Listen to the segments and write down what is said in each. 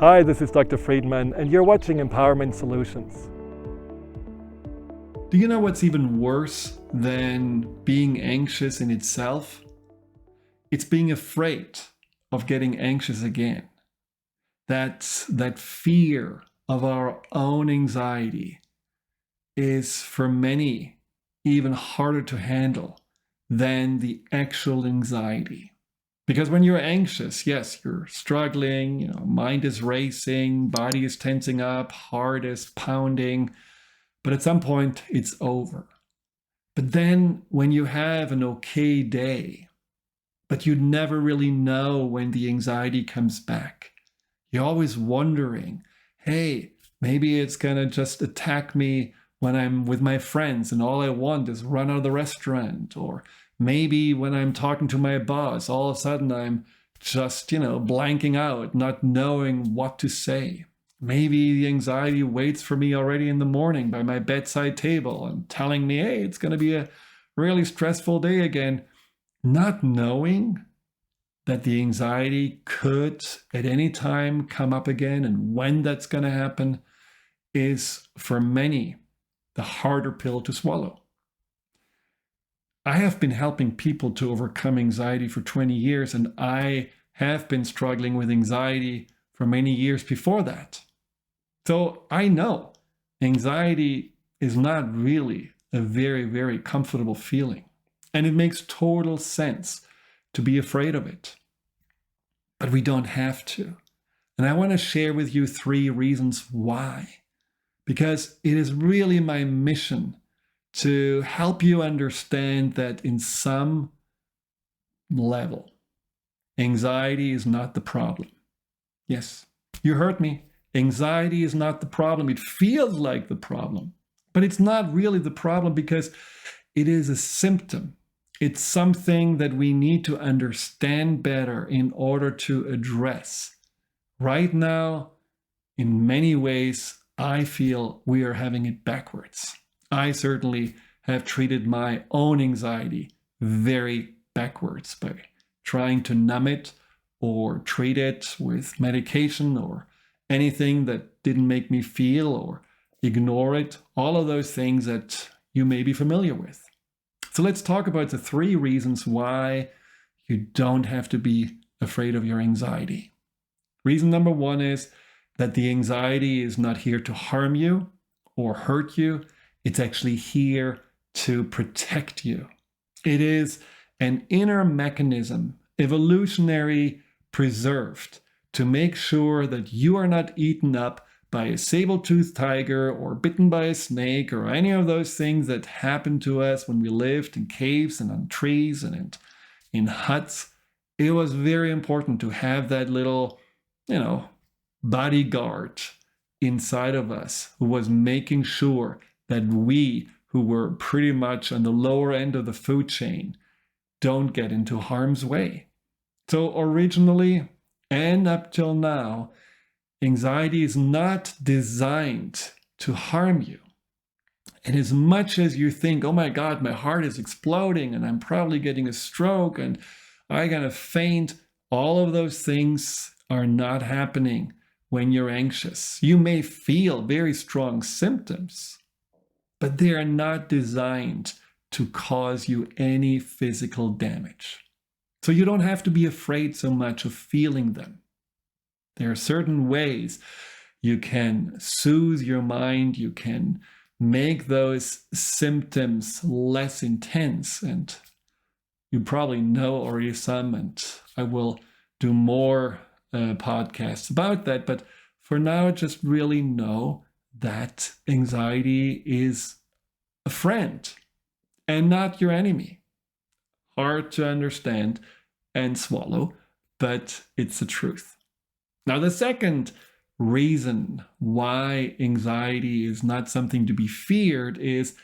Hi, this is Dr. Friedemann, and you're watching Empowerment Solutions. Do you know what's even worse than being anxious in itself? It's being afraid of getting anxious again. That fear of our own anxiety is for many even harder to handle than the actual anxiety. Because when you're anxious, yes, you're struggling, mind is racing, body is tensing up, heart is pounding, but at some point it's over. But then when you have an okay day, but you never really know when the anxiety comes back, you're always wondering, hey, maybe it's gonna just attack me when I'm with my friends and all I want is run out of the restaurant, or maybe when I'm talking to my boss, all of a sudden I'm just, blanking out, not knowing what to say. Maybe the anxiety waits for me already in the morning by my bedside table and telling me, hey, it's going to be a really stressful day again. Not knowing that the anxiety could at any time come up again and when that's going to happen is for many the harder pill to swallow. I have been helping people to overcome anxiety for 20 years, and I have been struggling with anxiety for many years before that. So I know anxiety is not really a very, very comfortable feeling, and it makes total sense to be afraid of it. But we don't have to. And I want to share with you 3 reasons why. Because it is really my mission to help you understand that in some level, anxiety is not the problem. Yes, you heard me. Anxiety is not the problem. It feels like the problem, but it's not really the problem because it is a symptom. It's something that we need to understand better in order to address. Right now, in many ways, I feel we are having it backwards. I certainly have treated my own anxiety very backwards by trying to numb it or treat it with medication or anything that didn't make me feel, or ignore it, all of those things that you may be familiar with. So let's talk about the 3 reasons why you don't have to be afraid of your anxiety. Reason number 1 is that the anxiety is not here to harm you or hurt you. It's actually here to protect you. It is an inner mechanism, evolutionary preserved, to make sure that you are not eaten up by a saber-toothed tiger or bitten by a snake or any of those things that happened to us when we lived in caves and on trees and in huts. It was very important to have that little, bodyguard inside of us who was making sure that we, who were pretty much on the lower end of the food chain, don't get into harm's way. So originally, and up till now, anxiety is not designed to harm you. And as much as you think, oh my God, my heart is exploding and I'm probably getting a stroke and I'm gonna faint, all of those things are not happening when you're anxious. You may feel very strong symptoms, but they are not designed to cause you any physical damage. So you don't have to be afraid so much of feeling them. There are certain ways you can soothe your mind, you can make those symptoms less intense, and you probably know already some, and I will do more podcasts about that. But for now, just really know that anxiety is a friend and not your enemy. Hard to understand and swallow, but it's the truth. Now, the second reason why anxiety is not something to be feared is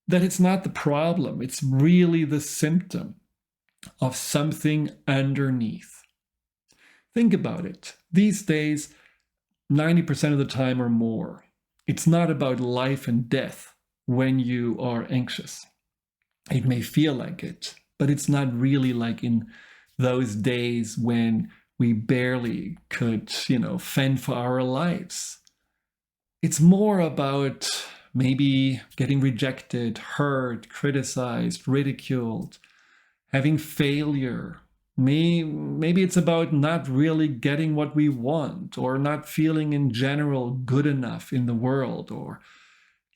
that it's not the problem. It's really the symptom of something underneath. Think about it. These days, 90% of the time or more, it's not about life and death when you are anxious. It may feel like it, but it's not really like in those days when we barely could, fend for our lives. It's more about maybe getting rejected, hurt, criticized, ridiculed, having failure. Maybe it's about not really getting what we want, or not feeling in general good enough in the world, or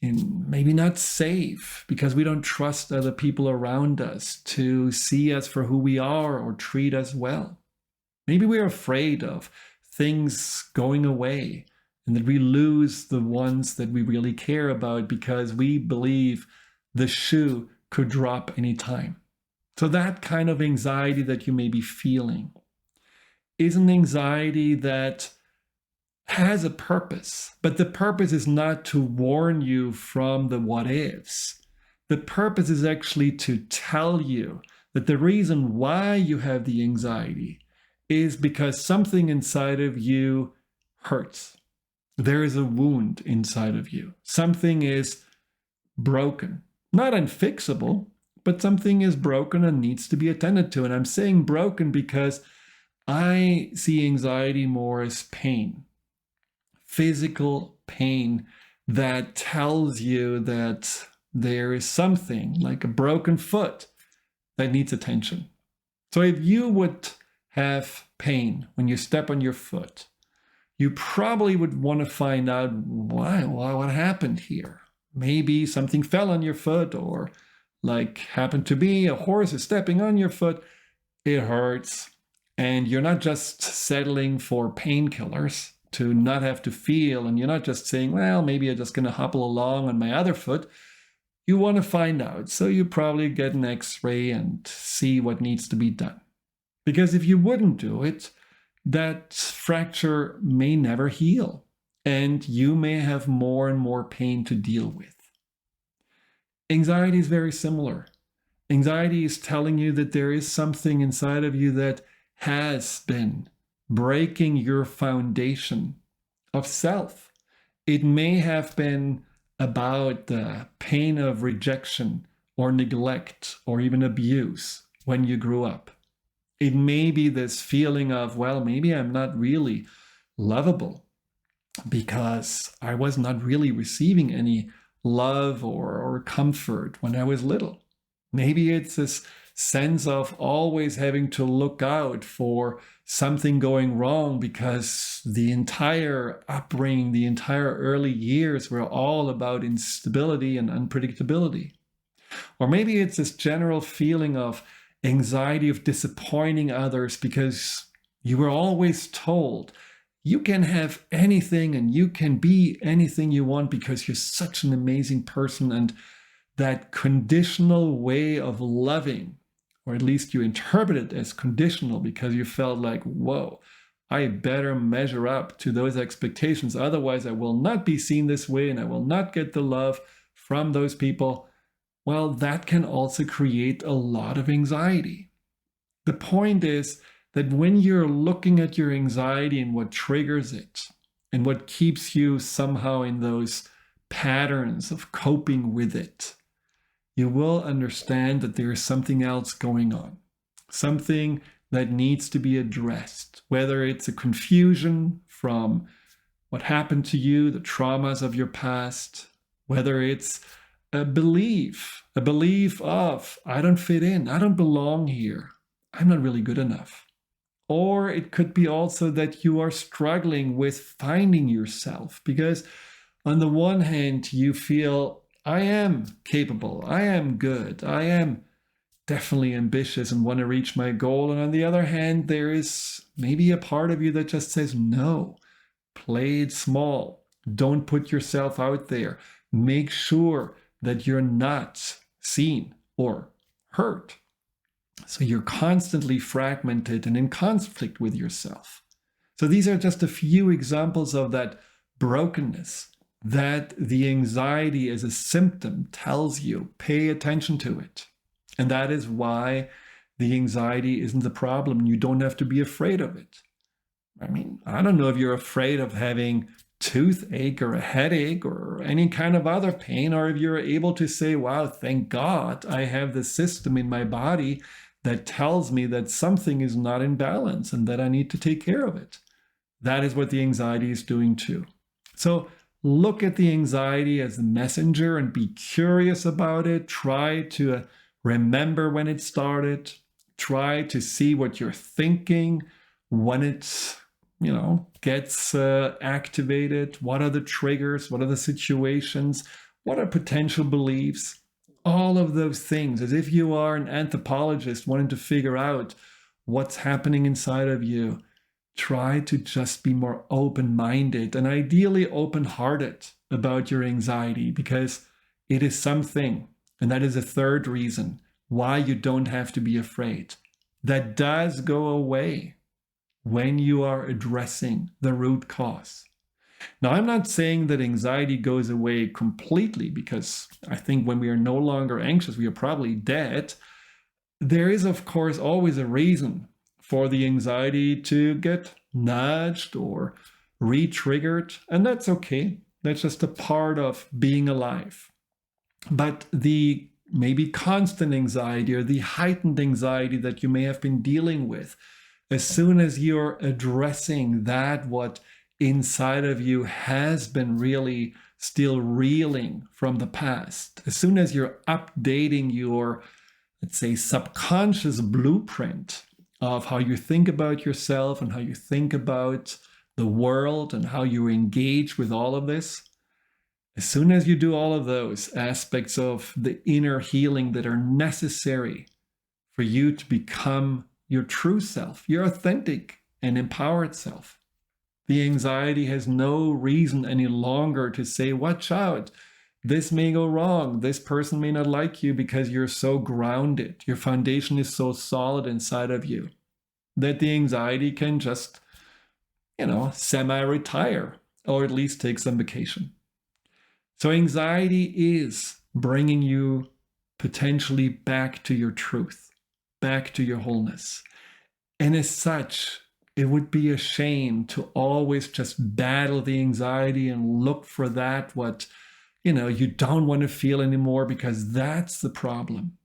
maybe not safe because we don't trust other people around us to see us for who we are or treat us well. Maybe we're afraid of things going away and that we lose the ones that we really care about because we believe the shoe could drop anytime. So that kind of anxiety that you may be feeling is an anxiety that has a purpose, but the purpose is not to warn you from the what ifs. The purpose is actually to tell you that the reason why you have the anxiety is because something inside of you hurts. There is a wound inside of you. Something is broken, not unfixable, but something is broken and needs to be attended to. And I'm saying broken because I see anxiety more as pain, physical pain that tells you that there is something like a broken foot that needs attention. So if you would have pain when you step on your foot, you probably would want to find out why what happened here. Maybe something fell on your foot, or like happened to be a horse is stepping on your foot. It hurts. And you're not just settling for painkillers to not have to feel, and you're not just saying, well, maybe I'm just going to hobble along on my other foot. You want to find out. So you probably get an X-ray and see what needs to be done. Because if you wouldn't do it, that fracture may never heal, and you may have more and more pain to deal with. Anxiety is very similar. Anxiety is telling you that there is something inside of you that has been breaking your foundation of self. It may have been about the pain of rejection or neglect or even abuse when you grew up. It may be this feeling of, well, maybe I'm not really lovable because I was not really receiving any love or comfort when I was little. Maybe it's this sense of always having to look out for something going wrong because the entire upbringing, the entire early years were all about instability and unpredictability. Or maybe it's this general feeling of anxiety of disappointing others because you were always told you can have anything and you can be anything you want because you're such an amazing person. And that conditional way of loving, or at least you interpret it as conditional because you felt like, whoa, I better measure up to those expectations. Otherwise, I will not be seen this way and I will not get the love from those people. Well, that can also create a lot of anxiety. The point is that when you're looking at your anxiety and what triggers it and what keeps you somehow in those patterns of coping with it, you will understand that there is something else going on, something that needs to be addressed, whether it's a confusion from what happened to you, the traumas of your past, whether it's a belief of, I don't fit in, I don't belong here, I'm not really good enough. Or it could be also that you are struggling with finding yourself because on the one hand, you feel, I am capable, I am good, I am definitely ambitious and want to reach my goal. And on the other hand, there is maybe a part of you that just says, no, play it small. Don't put yourself out there. Make sure that you're not seen or heard. So you're constantly fragmented and in conflict with yourself. So these are just a few examples of that brokenness that the anxiety as a symptom tells you. Pay attention to it. And that is why the anxiety isn't the problem. You don't have to be afraid of it. I mean, I don't know if you're afraid of having toothache or a headache or any kind of other pain, or if you're able to say, wow, thank God I have this system in my body that tells me that something is not in balance and that I need to take care of it. That is what the anxiety is doing too. So look at the anxiety as a messenger and be curious about it. Try to remember when it started. Try to see what you're thinking when it, gets activated. What are the triggers? What are the situations? What are potential beliefs? All of those things, as if you are an anthropologist wanting to figure out what's happening inside of you. Try to just be more open-minded and ideally open-hearted about your anxiety, because it is something, and that is a third reason why you don't have to be afraid. That does go away when you are addressing the root cause. Now, I'm not saying that anxiety goes away completely, because I think when we are no longer anxious, we are probably dead. There is, of course, always a reason for the anxiety to get nudged or re-triggered, and that's okay. That's just a part of being alive. But the maybe constant anxiety or the heightened anxiety that you may have been dealing with, as soon as you're addressing that, what inside of you has been really still reeling from the past, as soon as you're updating your, let's say, subconscious blueprint of how you think about yourself and how you think about the world and how you engage with all of this, as soon as you do all of those aspects of the inner healing that are necessary for you to become your true self, your authentic and empowered self, the anxiety has no reason any longer to say, watch out, this may go wrong, this person may not like you, because you're so grounded, your foundation is so solid inside of you, that the anxiety can just, semi-retire, or at least take some vacation. So anxiety is bringing you potentially back to your truth, back to your wholeness. And as such, it would be a shame to always just battle the anxiety and look for that, what, you don't want to feel anymore, because that's the problem.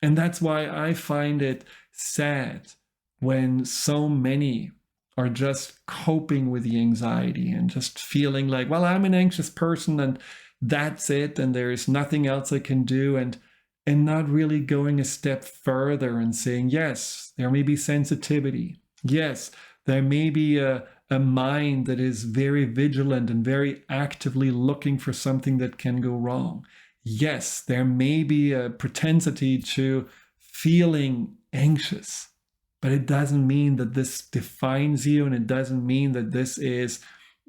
And that's why I find it sad when so many are just coping with the anxiety and just feeling like, well, I'm an anxious person and that's it, and there's nothing else I can do, and not really going a step further and saying, yes, there may be sensitivity. Yes, there may be a mind that is very vigilant and very actively looking for something that can go wrong. Yes, there may be a propensity to feeling anxious, but it doesn't mean that this defines you, and it doesn't mean that this is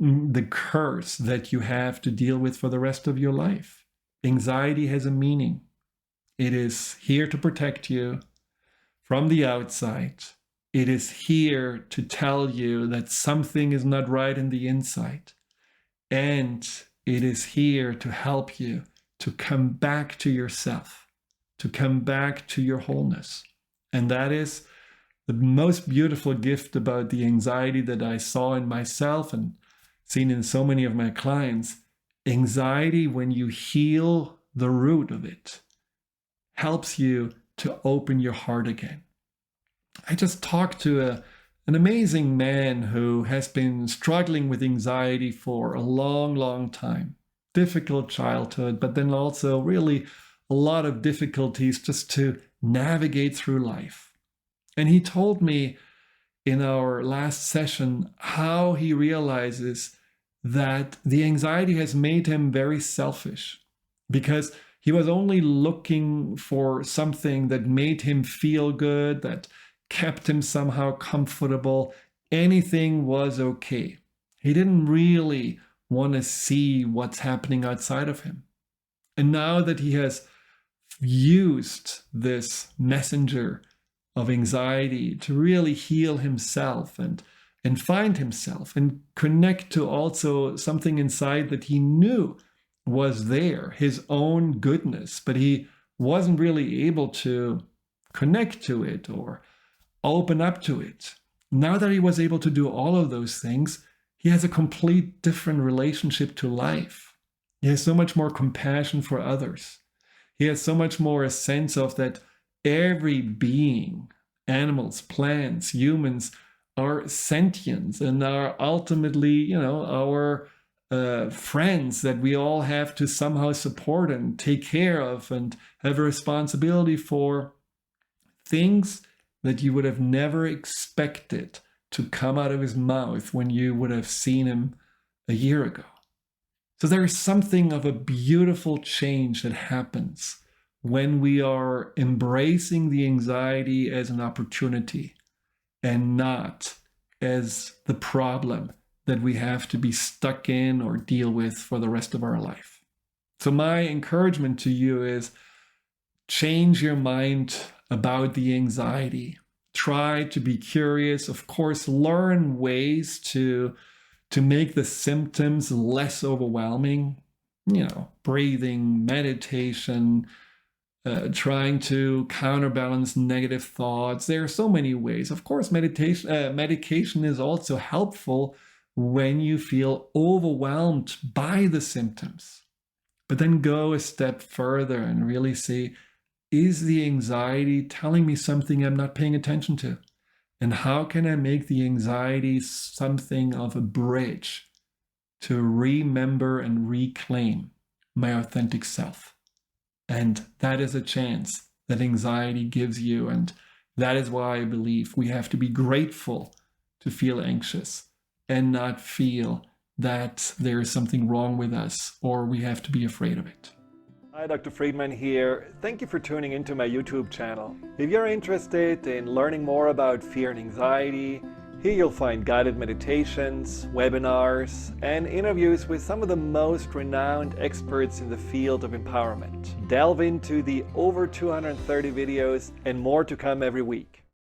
the curse that you have to deal with for the rest of your life. Anxiety has a meaning. It is here to protect you from the outside. It is here to tell you that something is not right in the inside. And it is here to help you to come back to yourself, to come back to your wholeness. And that is the most beautiful gift about the anxiety that I saw in myself and seen in so many of my clients. Anxiety, when you heal the root of it, helps you to open your heart again. I just talked to an amazing man who has been struggling with anxiety for a long, long time. Difficult childhood, but then also really a lot of difficulties just to navigate through life. And he told me in our last session how he realizes that the anxiety has made him very selfish, because he was only looking for something that made him feel good, that kept him somehow comfortable. Anything was okay. He didn't really want to see what's happening outside of him. And now that he has used this messenger of anxiety to really heal himself and find himself and connect to also something inside that he knew was there, his own goodness, but he wasn't really able to connect to it or open up to it. Now that he was able to do all of those things, he has a complete different relationship to life. He has so much more compassion for others. He has so much more a sense of that Every being, animals, plants, humans, are sentient and are ultimately, our friends that we all have to somehow support and take care of and have a responsibility for. Things that you would have never expected to come out of his mouth when you would have seen him a year ago. So there is something of a beautiful change that happens when we are embracing the anxiety as an opportunity and not as the problem that we have to be stuck in or deal with for the rest of our life. So my encouragement to you is change your mind about the anxiety. Try to be curious. Of course, learn ways to make the symptoms less overwhelming. Breathing, meditation, trying to counterbalance negative thoughts. There are so many ways. Of course, medication is also helpful when you feel overwhelmed by the symptoms. But then go a step further and really see, is the anxiety telling me something I'm not paying attention to? And how can I make the anxiety something of a bridge to remember and reclaim my authentic self? And that is a chance that anxiety gives you. And that is why I believe we have to be grateful to feel anxious and not feel that there is something wrong with us or we have to be afraid of it. Hi, Dr. Friedemann here. Thank you for tuning into my YouTube channel. If you're interested in learning more about fear and anxiety, here you'll find guided meditations, webinars, and interviews with some of the most renowned experts in the field of empowerment. Delve into the over 230 videos and more to come every week.